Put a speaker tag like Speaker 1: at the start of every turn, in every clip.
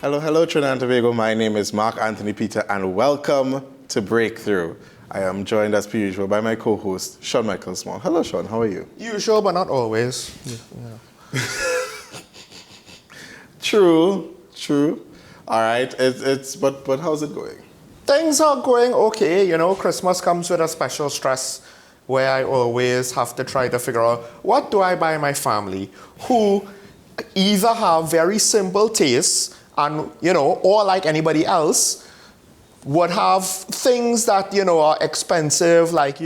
Speaker 1: Hello, hello, Trinidad and Tobago. My name is Mark Anthony Peter, and welcome to Breakthrough. I am joined, as per usual, by my co-host, Sean Michael Small. Hello, Sean. How are you?
Speaker 2: Usual, but not always. Yeah.
Speaker 1: True. All right. But how's it going?
Speaker 2: Things are going okay. You know, Christmas comes with a special stress where I always have to try to figure out what do I buy my family who either have very simple tastes and, or like anybody else, would have things that, are expensive, like,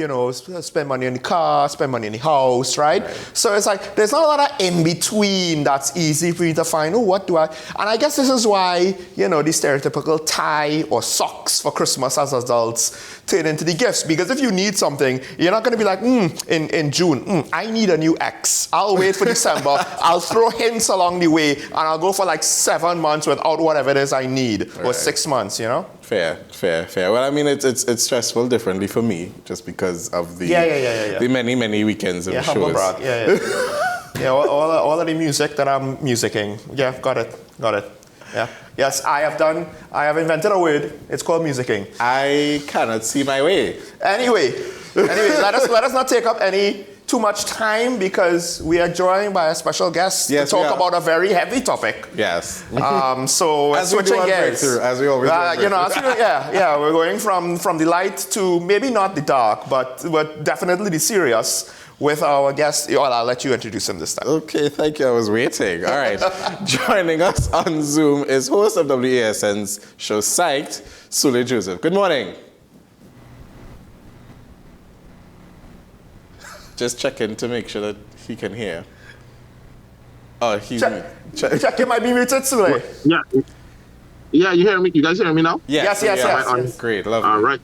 Speaker 2: spend money on the car, spend money on the house, right? So it's like, there's not a lot of in-between that's easy for you to find, what do I... And I guess this is why, the stereotypical tie or socks for Christmas as adults turn into the gifts. Because if you need something, you're not going to be like, in June, I need a new X. I'll wait for December. I'll throw hints along the way, and I'll go for like 7 months without whatever it is I need, or 6 months,
Speaker 1: Fair. Well, I mean, it's stressful differently for me, just because of the the many weekends of shows.
Speaker 2: Yeah, all of the music that I'm musicking. Yeah, got it. Yeah. Yes, I have invented a word. It's called musicking.
Speaker 1: I cannot see my way.
Speaker 2: Anyway, let us not take up too much time, because we are joined by a special guest to talk about a very heavy topic.
Speaker 1: Yes.
Speaker 2: So
Speaker 1: as switching gears, as we always do.
Speaker 2: We're going from the light to maybe not the dark, but definitely the serious with our guest. Well, I'll let you introduce him this time.
Speaker 1: Okay, thank you. I was waiting. All right. Joining us on Zoom is host of WESN's show Psyched, Sule Joseph. Good morning. Just checking to make sure that he can hear. Oh, he's...
Speaker 2: Check, it might be muted, Sule.
Speaker 3: Yeah, you hear me? You guys hear me now?
Speaker 1: Yes. Great, lovely.
Speaker 3: All right.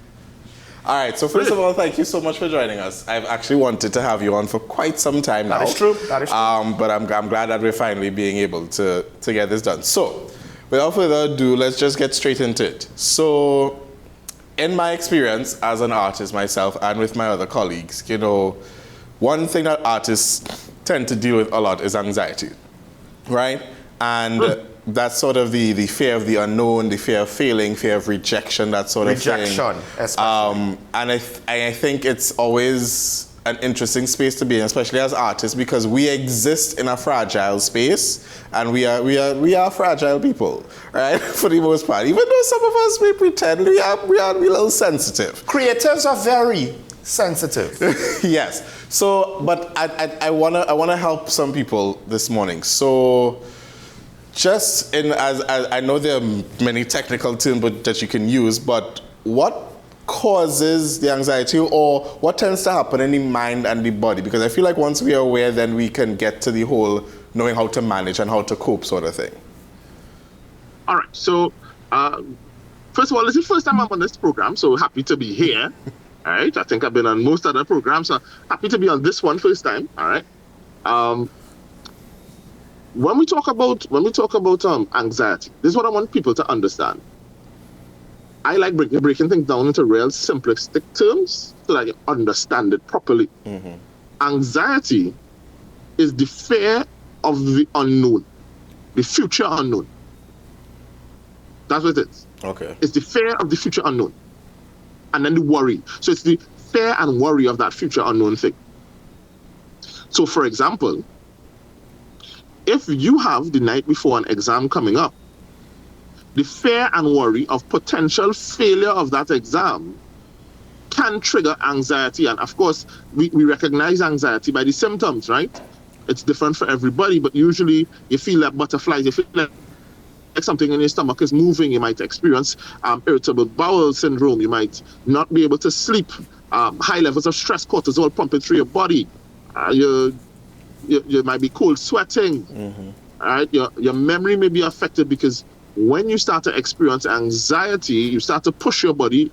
Speaker 1: All right, so first of all, thank you so much for joining us. I've actually wanted to have you on for quite some time now.
Speaker 2: That is true.
Speaker 1: But I'm glad that we're finally being able to get this done. So, without further ado, let's just get straight into it. So, in my experience as an artist myself and with my other colleagues, one thing that artists tend to deal with a lot is anxiety, right? And that's sort of the fear of the unknown, the fear of failing, fear of rejection, that sort of thing.
Speaker 2: Rejection, especially.
Speaker 1: And I think it's always an interesting space to be in, especially as artists, because we exist in a fragile space, and we are fragile people, right? For the most part, even though some of us may pretend we are a little sensitive.
Speaker 2: Creatives are very sensitive.
Speaker 1: Yes. So, but I wanna help some people this morning. So, just as I know there are many technical terms that you can use, but what causes the anxiety, or what tends to happen in the mind and the body? Because I feel like once we are aware, then we can get to the whole knowing how to manage and how to cope sort of thing.
Speaker 3: All right. So, first of all, this is the first time I'm on this program, so happy to be here. All right. I think I've been on most other programs, so happy to be on this one first time. All right. When we talk about anxiety, this is what I want people to understand. I like breaking things down into real simplistic terms so that you understand it properly. Mm-hmm. Anxiety is the fear of the unknown, the future unknown. That's what it is.
Speaker 1: Okay.
Speaker 3: It's the fear of the future unknown. And then the worry. So it's the fear and worry of that future unknown thing. So, for example, if you have the night before an exam coming up, the fear and worry of potential failure of that exam can trigger anxiety. And of course, we recognize anxiety by the symptoms, right? It's different for everybody, but usually you feel like butterflies, you feel like something in your stomach is moving. You might experience irritable bowel syndrome. You might not be able to sleep. High levels of stress, cortisol pumping through your body. You might be cold sweating. Mm-hmm. All right, your memory may be affected, because when you start to experience anxiety, you start to push your body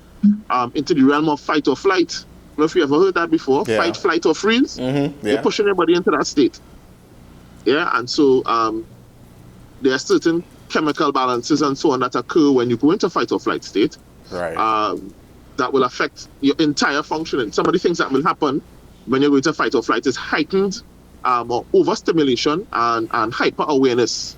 Speaker 3: into the realm of fight or flight. I don't know if you ever heard that before. Yeah. Fight, flight, or freeze. Mm-hmm. Yeah. You're pushing your body into that state. Yeah, and so there are certain chemical balances and so on that occur when you go into fight or flight state.
Speaker 1: Right.
Speaker 3: That will affect your entire functioning. Some of the things that will happen when you're going to fight or flight is heightened or overstimulation and hyper-awareness.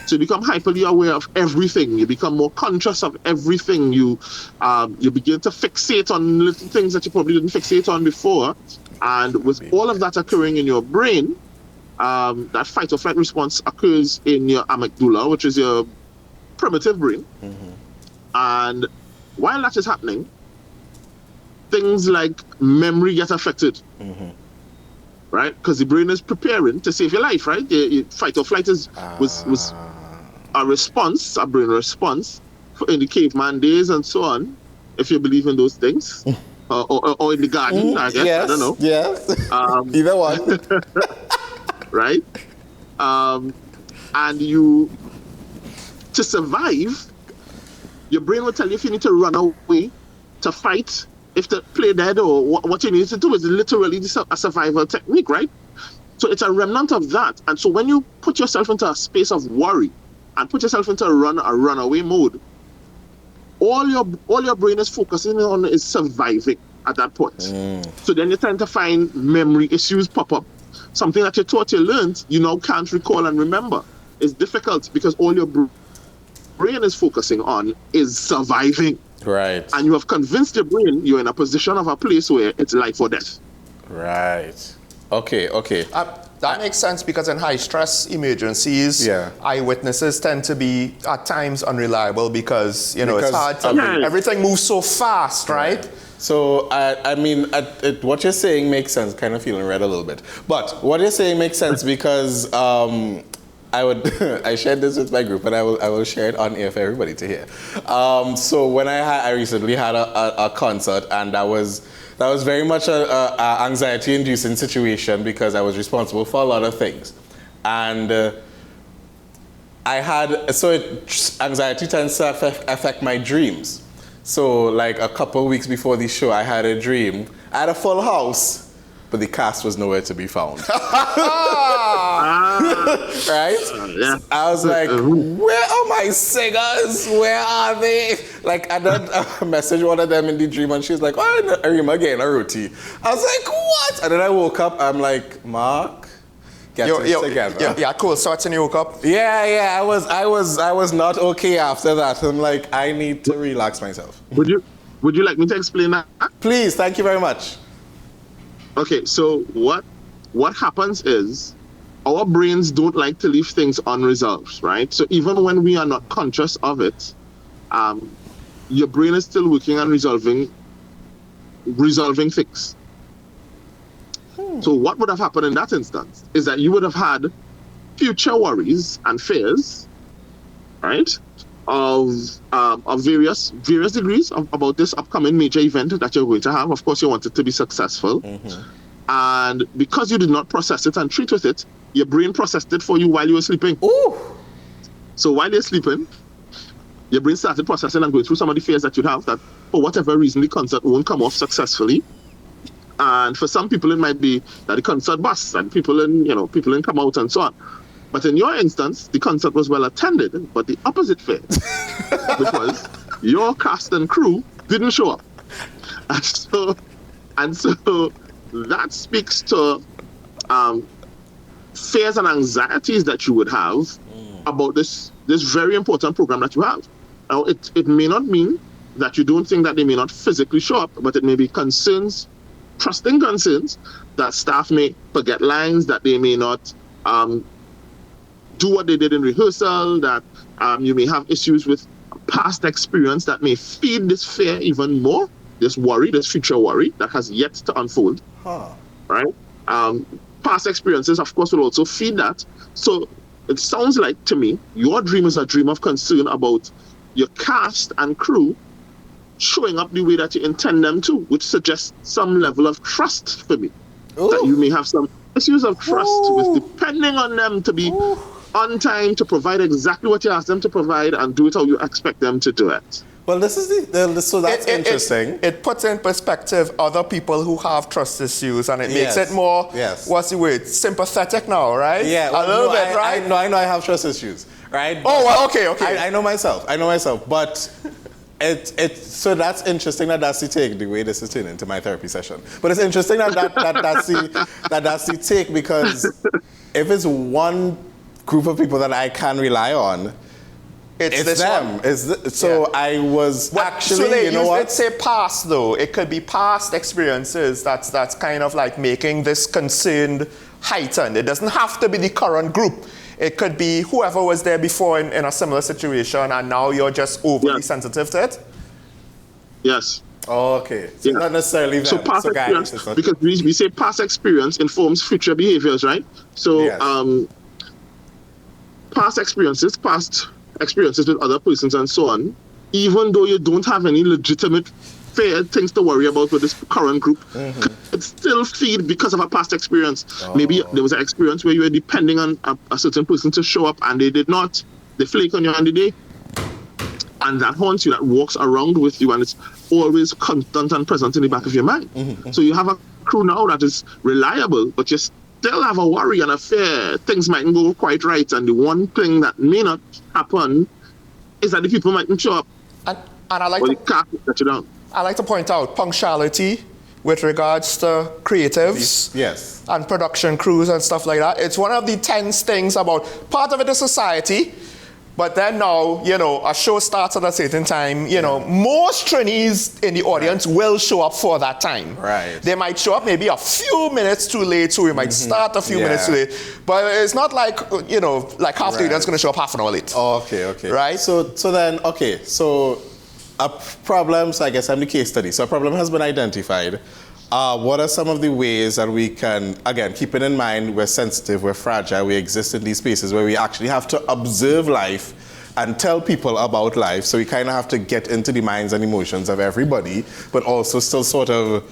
Speaker 3: So you become hyperly aware of everything. You become more conscious of everything. You begin to fixate on little things that you probably didn't fixate on before. And with all of that occurring in your brain, that fight or flight response occurs in your amygdala, which is your primitive brain. And while that is happening, things like memory get affected. Right? Because the brain is preparing to save your life, right? Fight or flight was a response, a brain response in the caveman days and so on, if you believe in those things. Or in the garden, I guess.
Speaker 1: Yes,
Speaker 3: I don't know.
Speaker 1: Yes. Either one.
Speaker 3: Right? And you, to survive, your brain will tell you if you need to run away, to fight, if to play dead, or what you need to do is literally a survival technique, right? So it's a remnant of that. And so when you put yourself into a space of worry and put yourself into a runaway mode, all your brain is focusing on is surviving at that point. So then you tend to find memory issues pop up. Something that you thought you learned, you now can't recall and remember. It's difficult because all your brain is focusing on is surviving.
Speaker 1: Right.
Speaker 3: And you have convinced your brain you're in a position of a place where it's life or death.
Speaker 1: Right. Okay.
Speaker 2: That makes sense because in high stress emergencies, eyewitnesses tend to be at times unreliable because it's hard to, everything moves so fast, right?
Speaker 1: So, I mean, what you're saying makes sense. Kind of feeling red a little bit. But what you're saying makes sense because I shared this with my group, and I will share it on air for everybody to hear. So when I recently had a concert, and that was very much a anxiety-inducing situation because I was responsible for a lot of things, and anxiety tends to affect my dreams. So like a couple weeks before the show, I had a dream. I had a full house, but the cast was nowhere to be found. Right? I was like, where are my singers? Where are they? Like, I did message one of them in the dream, and she was like, oh, I'm again, a roti. I was like, what? And then I woke up, I'm like, Mark, get it together.
Speaker 2: Yeah, cool. So when you woke up?
Speaker 1: Yeah, I was not okay after that. I'm like, I need to relax myself.
Speaker 3: Would you like me to explain that?
Speaker 1: Please, thank you very much.
Speaker 3: Okay, so what happens is our brains don't like to leave things unresolved, right? So even when we are not conscious of it, your brain is still working on resolving things. So what would have happened in that instance is that you would have had future worries and fears, right, of various degrees about this upcoming major event that you're going to have. Of course, you want it to be successful. And because you did not process it and treat with it, your brain processed it for you while you were sleeping.
Speaker 1: Ooh.
Speaker 3: So while you're sleeping, your brain started processing and going through some of the fears that you'd have that for whatever reason the concert won't come off successfully. And for some people it might be that the concert busts and people didn't come out and so on. But in your instance, the concert was well attended, but the opposite failed because your cast and crew didn't show up. And so that speaks to fears and anxieties that you would have about this very important program that you have. Now, it may not mean that you don't think that they may not physically show up, but it may be trusting concerns that staff may forget lines, that they may not do what they did in rehearsal, that you may have issues with past experience that may feed this fear even more, this worry, this future worry that has yet to unfold. Right? Past experiences, of course, will also feed that. So it sounds like to me, your dream is a dream of concern about your cast and crew showing up the way that you intend them to, which suggests some level of trust for me. Ooh. That you may have some issues of trust with depending on them to be on time, to provide exactly what you ask them to provide and do it how you expect them to do it.
Speaker 1: Well, this is so that's interesting.
Speaker 2: It puts in perspective other people who have trust issues, and it makes it more, what's the word, sympathetic now, right?
Speaker 1: Yeah,
Speaker 2: well, a little bit, right?
Speaker 1: I know I have trust issues, right?
Speaker 2: Oh, well, okay.
Speaker 1: I know myself, but so that's interesting that's the take, the way this is turning into my therapy session. But it's interesting that's the take, because if it's one group of people that I can rely on, it's
Speaker 2: this
Speaker 1: them.
Speaker 2: one.
Speaker 1: So I was actually,
Speaker 2: Sule,
Speaker 1: you know what?
Speaker 2: Let's say past though. It could be past experiences that's kind of like making this concern heightened. It doesn't have to be the current group. It could be whoever was there before in a similar situation, and now you're just overly sensitive to it.
Speaker 3: Yes.
Speaker 1: Oh, okay. So not necessarily them.
Speaker 3: So past experience,
Speaker 1: guys,
Speaker 3: because we say past experience informs future behaviors, right? So past experiences with other persons and so on, even though you don't have any legitimate fair things to worry about with this current group, could still feed because of a past experience. Maybe there was an experience where you were depending on a certain person to show up and they did not. They flake on you on the day. And that haunts you, that walks around with you, and it's always constant and present in the back of your mind. So you have a crew now that is reliable, but you still have a worry and a fear. Things mightn't go quite right, and the one thing that may not happen is that the people mightn't show up.
Speaker 2: And I like
Speaker 3: or the car let you down.
Speaker 2: I like to point out punctuality with regards to creatives and production crews and stuff like that. It's one of the tense things about part of it is society, but then now, you know, a show starts at a certain time, you know, most trainees in the audience will show up for that time.
Speaker 1: Right.
Speaker 2: They might show up maybe a few minutes too late, so we might start a few minutes too late. But it's not like, you know, like half the audience is going to show up half an hour late.
Speaker 1: Okay.
Speaker 2: Right?
Speaker 1: So a problem, so I guess I'm the case study. So a problem has been identified. What are some of the ways that we can, again, keeping in mind we're sensitive, we're fragile, we exist in these spaces where we actually have to observe life and tell people about life. So we kind of have to get into the minds and emotions of everybody, but also still sort of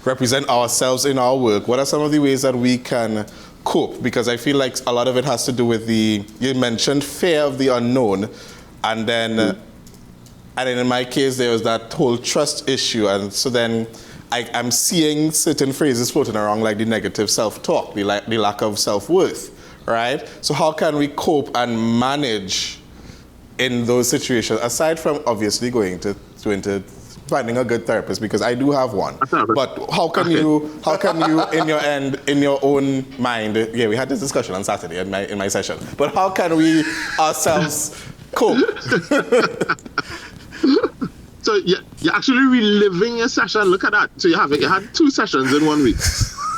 Speaker 1: represent ourselves in our work. What are some of the ways that we can cope? Because I feel like a lot of it has to do with you mentioned fear of the unknown, and then in my case, there was that whole trust issue. And so then I'm seeing certain phrases floating around, like the negative self-talk, the lack of self-worth, right? So how can we cope and manage in those situations, aside from obviously going to finding a good therapist, because I do have one. But how can you in your own mind, we had this discussion on Saturday in my session, but how can we ourselves cope?
Speaker 3: So you're actually reliving your session. Look at that. So you had 2 sessions in 1 week.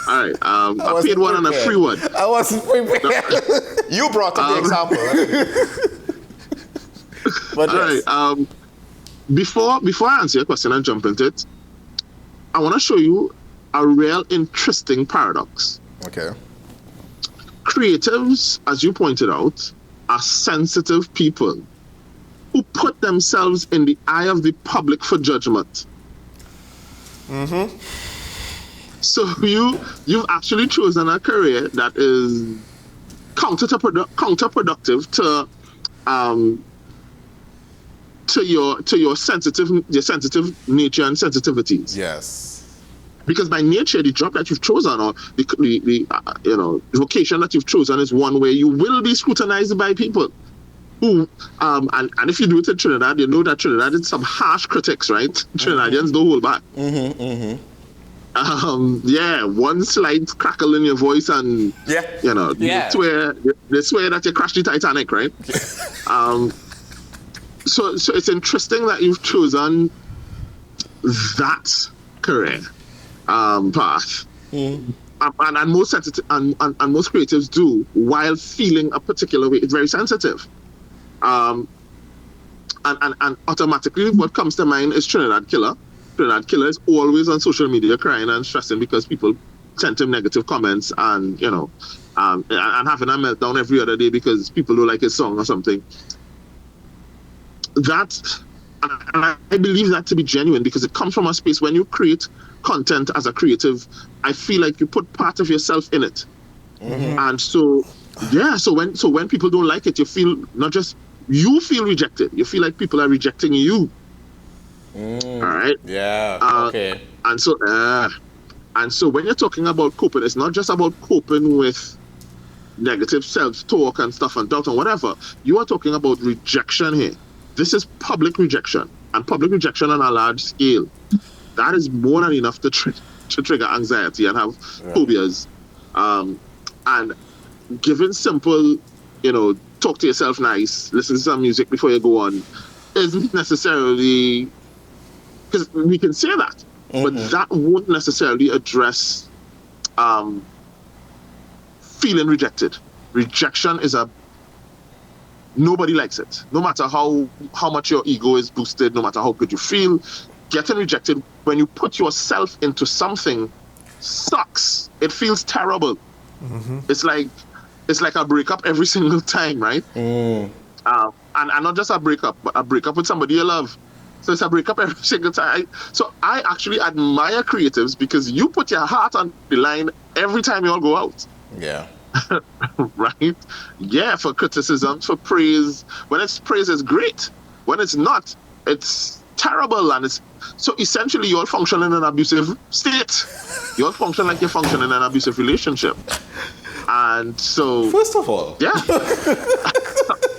Speaker 3: All right. A paid one and a free one.
Speaker 1: I wasn't prepared.
Speaker 2: You brought up the example.
Speaker 1: But
Speaker 3: all right. Before I answer your question and jump into it, I want to show you a real interesting paradox.
Speaker 1: Okay.
Speaker 3: Creatives, as you pointed out, are sensitive people who put themselves in the eye of the public for judgment. So you've actually chosen a career that is counterproductive to your sensitive nature and sensitivities.
Speaker 1: Yes.
Speaker 3: Because by nature, the job that you've chosen, or the vocation that you've chosen, is one where you will be scrutinized by people. Who, and if you do it in Trinidad, you know that Trinidad is some harsh critics, right? Trinidadians don't hold back. One slight crackle in your voice, and they swear that you crashed the Titanic, right? So it's interesting that you've chosen that career path. And most sensitive and most creatives do, while feeling a particular way. It's very sensitive. And automatically what comes to mind is Trinidad Killer. Trinidad Killer is always on social media crying and stressing because people sent him negative comments and having a meltdown every other day because people don't like his song or something. And I believe that to be genuine because it comes from a space when you create content as a creative, I feel like you put part of yourself in it. And so when people don't like it, you feel you feel rejected. You feel like people are rejecting you. All right.
Speaker 1: Yeah. Okay.
Speaker 3: And so when you're talking about coping, it's not just about coping with negative self-talk and stuff and doubt and whatever. You are talking about rejection here. This is public rejection, and public rejection on a large scale. That is more than enough to trigger anxiety and have phobias. And given simple talk to yourself nice, listen to some music before you go on, isn't necessarily, because we can say that, but that won't necessarily address feeling rejected. Rejection is nobody likes it. No matter how much your ego is boosted, no matter how good you feel, getting rejected when you put yourself into something sucks. It feels terrible. It's like a breakup every single time, right? And not just a breakup, but a breakup with somebody you love. So it's a breakup every single time. So I actually admire creatives because you put your heart on the line every time you all go out.
Speaker 1: Yeah.
Speaker 3: Right? Yeah, for criticism, for praise. When it's praise, it's great. When it's not, it's terrible. And it's so essentially you're functioning in an abusive state. You're functioning like you're functioning in an abusive relationship. And so,
Speaker 1: first of all,
Speaker 3: yeah,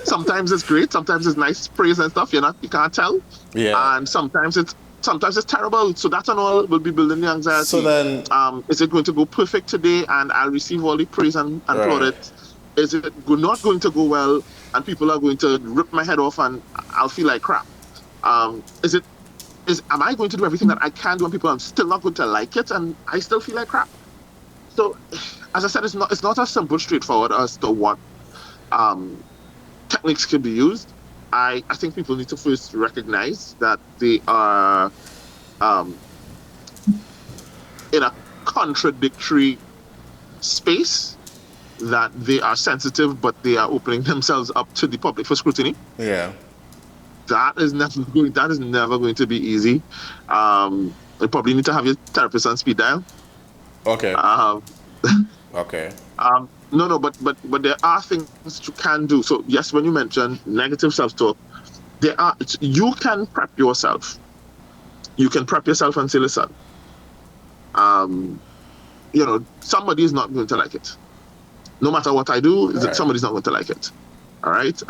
Speaker 3: sometimes it's great, sometimes it's nice praise and stuff. You can't tell.
Speaker 1: Yeah.
Speaker 3: And sometimes it's terrible. So that and all will be building the anxiety.
Speaker 1: So then,
Speaker 3: is it going to go perfect today and I'll receive all the praise and plaudits? Is it not going to go well and people are going to rip my head off and I'll feel like crap? Am I going to do everything that I can do and people are still not going to like it and I still feel like crap? So, as I said, it's not as simple, straightforward as to what techniques can be used. I think people need to first recognize that they are in a contradictory space, that they are sensitive, but they are opening themselves up to the public for scrutiny.
Speaker 1: Yeah.
Speaker 3: That is never going to be easy. You probably need to have your therapist on speed dial.
Speaker 1: Okay. Okay.
Speaker 3: No, but there are things you can do. So yes, when you mention negative self-talk, you can prep yourself. You can prep yourself and say, listen, somebody is not going to like it. No matter what I do,
Speaker 1: right.
Speaker 3: Somebody's not going to like it. All right.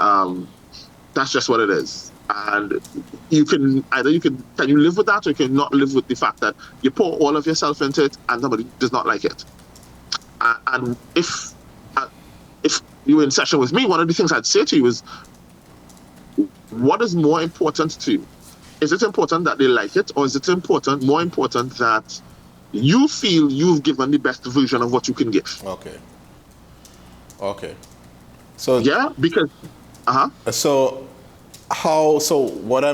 Speaker 3: That's just what it is. And you can you live with that, or you can not live with the fact that you pour all of yourself into it and somebody does not like it. And if you were in session with me, one of the things I'd say to you is, what is more important to you? Is it important that they like it, or is it more important that you feel you've given the best version of what you can give?
Speaker 1: Okay. So
Speaker 3: yeah, because
Speaker 1: So what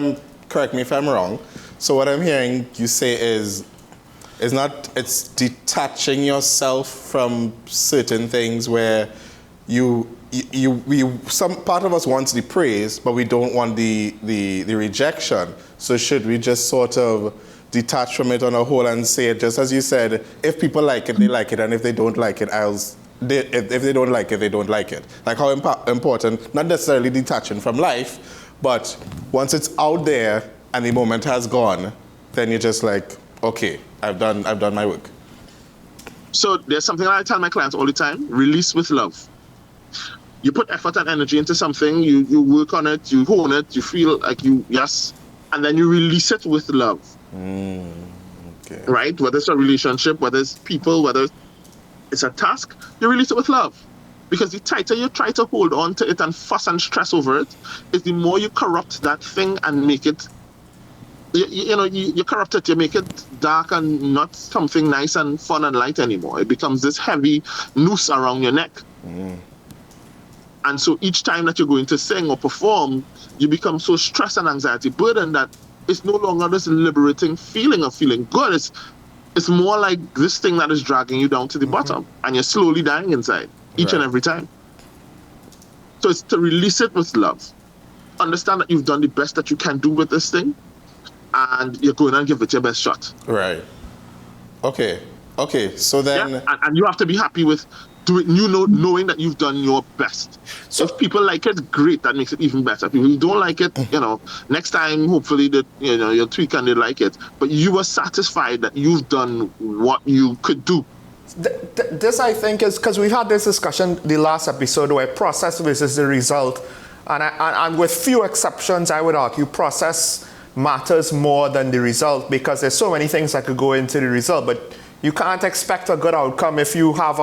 Speaker 1: correct me if I'm wrong. So what I'm hearing you say is it's detaching yourself from certain things where some part of us wants the praise, but we don't want the rejection. So should we just sort of detach from it on a whole and say it, just as you said, if people like it, they like it, and if they don't like it, if they don't like it, they don't like it. Like how important, not necessarily detaching from life, but once it's out there and the moment has gone, then you're just like, okay, I've done my work.
Speaker 3: So there's something I tell my clients all the time: release with love. You put effort and energy into something, you work on it, you hone it, you feel like and then you release it with love.
Speaker 1: Okay.
Speaker 3: Right? Whether it's a relationship, whether it's people, whether it's a task, you release it with love. Because the tighter you try to hold on to it and fuss and stress over it, is the more you corrupt that thing and make it, you corrupt it, you make it dark and not something nice and fun and light anymore. It becomes this heavy noose around your neck. And so each time that you're going to sing or perform, you become so stressed and anxiety burdened that it's no longer this liberating feeling of feeling good. It's more like this thing that is dragging you down to the bottom, and you're slowly dying inside each and every time. So it's to release it with love. Understand that you've done the best that you can do with this thing, and you're going and give it your best shot.
Speaker 1: Right. Okay. So then,
Speaker 3: yeah, and you have to be happy with doing, knowing that you've done your best. So if people like it, great. That makes it even better. People who don't like it, next time, hopefully that you'll tweak and they like it. But you are satisfied that you've done what you could do.
Speaker 2: This, I think, is because we've had this discussion the last episode where process versus the result, and with few exceptions, I would argue process matters more than the result, because there's so many things that could go into the result. But you can't expect a good outcome if you have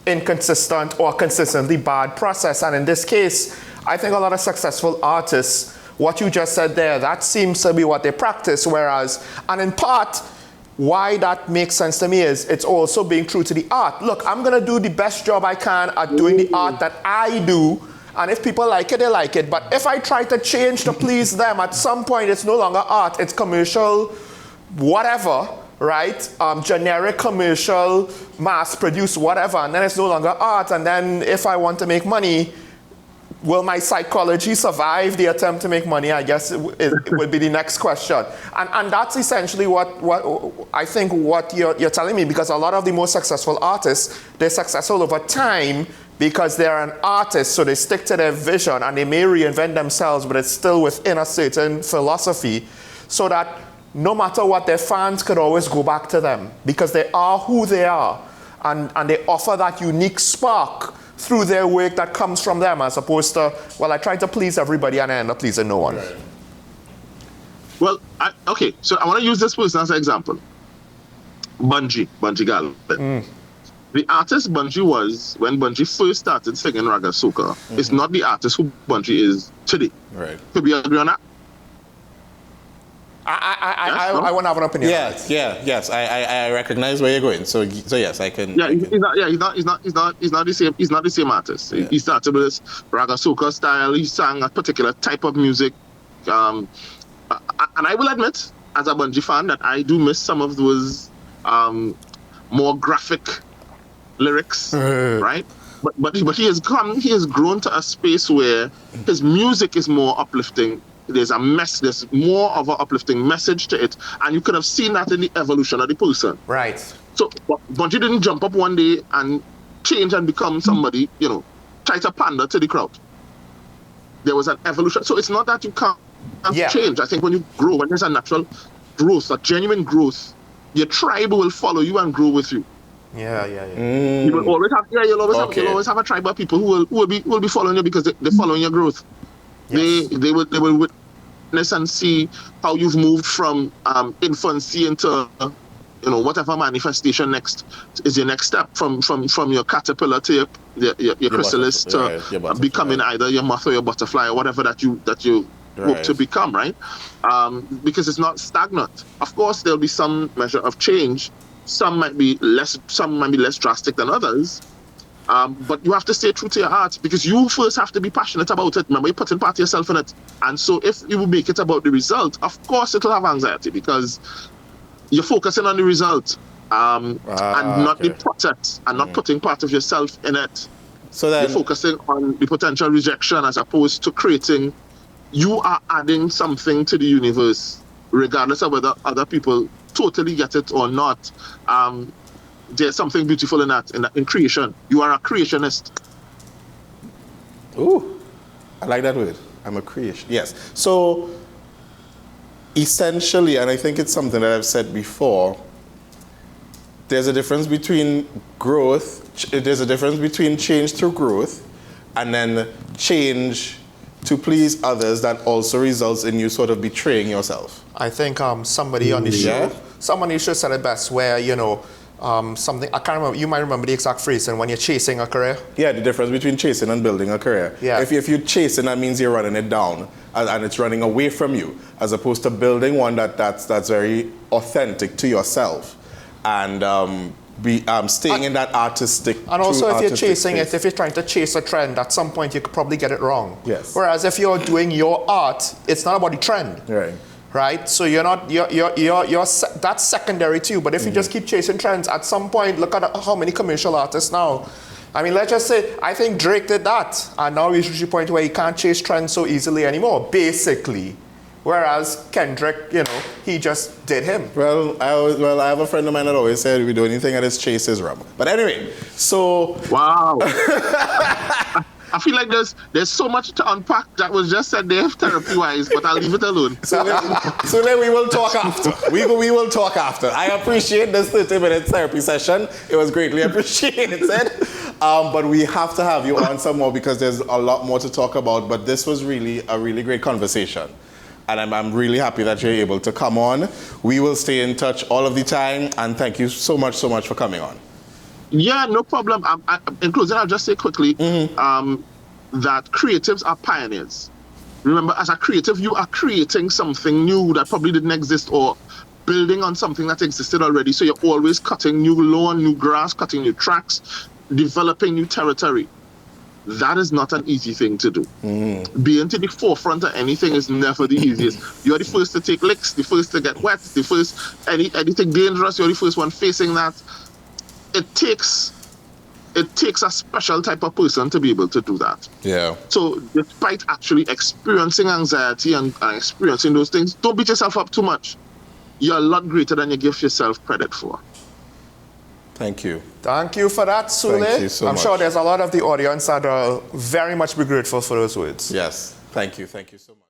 Speaker 2: inconsistent or consistently bad process. And in this case, I think a lot of successful artists, what you just said there, that seems to be what they practice. Whereas, and in part, why that makes sense to me is it's also being true to the art. Look, I'm going to do the best job I can at doing the art that I do. And if people like it, they like it. But if I try to change to please them, at some point it's no longer art, it's commercial, whatever, right? Generic commercial, mass-produced, whatever. And then it's no longer art. And then if I want to make money, will my psychology survive the attempt to make money? I guess it would be the next question. And that's essentially what I think what you're telling me, because a lot of the most successful artists, they're successful over time because they're an artist, so they stick to their vision and they may reinvent themselves, but it's still within a certain philosophy, so that no matter what, their fans could always go back to them because they are who they are, and they offer that unique spark through their work that comes from them, as opposed to, well, I try to please everybody and I end up pleasing no one.
Speaker 1: Right.
Speaker 3: Well, okay, so I want to use this person as an example. Bunji Garlin. The artist Bunji was when Bunji first started singing Raga Soca. It's not the artist who Bunji is today.
Speaker 1: Right.
Speaker 3: Could we agree on that?
Speaker 2: I want to have an opinion.
Speaker 1: Yes. I recognize where you're going. So yes, I can.
Speaker 3: Yeah, he's not the same artist.
Speaker 1: Yeah.
Speaker 3: He started with this Raga Soca style. He sang a particular type of music. And I will admit, as a Bunji fan, that I do miss some of those more graphic lyrics, right? But he has grown to a space where his music is more uplifting. There's more of an uplifting message to it, and you could have seen that in the evolution of the person. Right. So Bunji didn't jump up one day and change and become somebody, try to pander to the crowd. There was an evolution. So it's not that you can't change. I think when you grow, when there's a natural growth, a genuine growth, your tribe will follow you and grow with you.
Speaker 2: Yeah.
Speaker 3: You will always have, you'll always have a tribe of people who will be following you because they're following your growth. Yes. They will witness and see how you've moved from infancy into whatever manifestation next is your next step from your caterpillar to your chrysalis to becoming either your moth or your butterfly or whatever that you hope to become, right? Because it's not stagnant. Of course, there'll be some measure of change. Some might be less drastic than others. But you have to stay true to your heart because you first have to be passionate about it. Remember, you're putting part of yourself in it. And so if you make it about the result, of course it'll have anxiety because you're focusing on the result and not the process and not putting part of yourself in it. So then you're focusing on the potential rejection as opposed to creating. You are adding something to the universe, regardless of whether other people totally get it or not. There's something beautiful in that, in creation. You are a creationist.
Speaker 1: Ooh, I like that word. I'm a creation. Yes. So, essentially, and I think it's something that I've said before, there's a difference between growth, there's a difference between change through growth, and then change to please others that also results in you sort of betraying yourself.
Speaker 2: I think somebody on the show, somebody should said it best, where, something, I can't remember, you might remember the exact phrase, and when you're chasing a career. Yeah,
Speaker 1: the difference between chasing and building a career.
Speaker 2: Yeah.
Speaker 1: If you're chasing, that means you're running it down, and it's running away from you, as opposed to building one that's very authentic to yourself, and staying in that artistic.
Speaker 2: And also, if you're chasing
Speaker 1: space.
Speaker 2: it, if you're trying to chase a trend, at some point you could probably get it wrong.
Speaker 1: Yes.
Speaker 2: Whereas if you're doing your art, it's not about the trend. Right? So you're that's secondary too. But if you just keep chasing trends, at some point, look at how many commercial artists now. I mean, let's just say, I think Drake did that, and now he's reached a point where he can't chase trends so easily anymore, basically. Whereas Kendrick, he just did him.
Speaker 1: Well, I have a friend of mine that always said we do anything that is chase is rum. But anyway, so
Speaker 3: wow. I feel like there's so much to unpack that was just said there therapy-wise, but I'll leave it alone.
Speaker 1: So then we will talk after. We will talk after. I appreciate this 30-minute therapy session. It was greatly appreciated. But we have to have you on some more because there's a lot more to talk about. But this was really a really great conversation. And I'm really happy that you're able to come on. We will stay in touch all of the time. And thank you so much for coming on.
Speaker 3: Yeah, no problem. In closing, I'll just say quickly that creatives are pioneers. Remember, as a creative, you are creating something new that probably didn't exist or building on something that existed already. So you're always cutting new lawn, new grass, cutting new tracks, developing new territory. That is not an easy thing to do. Being to the forefront of anything is never the easiest. You're the first to take licks, the first to get wet, the first, anything dangerous, you're the first one facing that. It takes a special type of person to be able to do that.
Speaker 1: Yeah.
Speaker 3: So despite actually experiencing anxiety and experiencing those things, don't beat yourself up too much. You're a lot greater than you give yourself credit for.
Speaker 1: Thank you.
Speaker 2: Thank you for that, Sule.
Speaker 1: Thank you so
Speaker 2: I'm
Speaker 1: much.
Speaker 2: sure there's a lot of the audience that will very much be grateful for those words.
Speaker 1: Yes. Thank you. Thank you so much.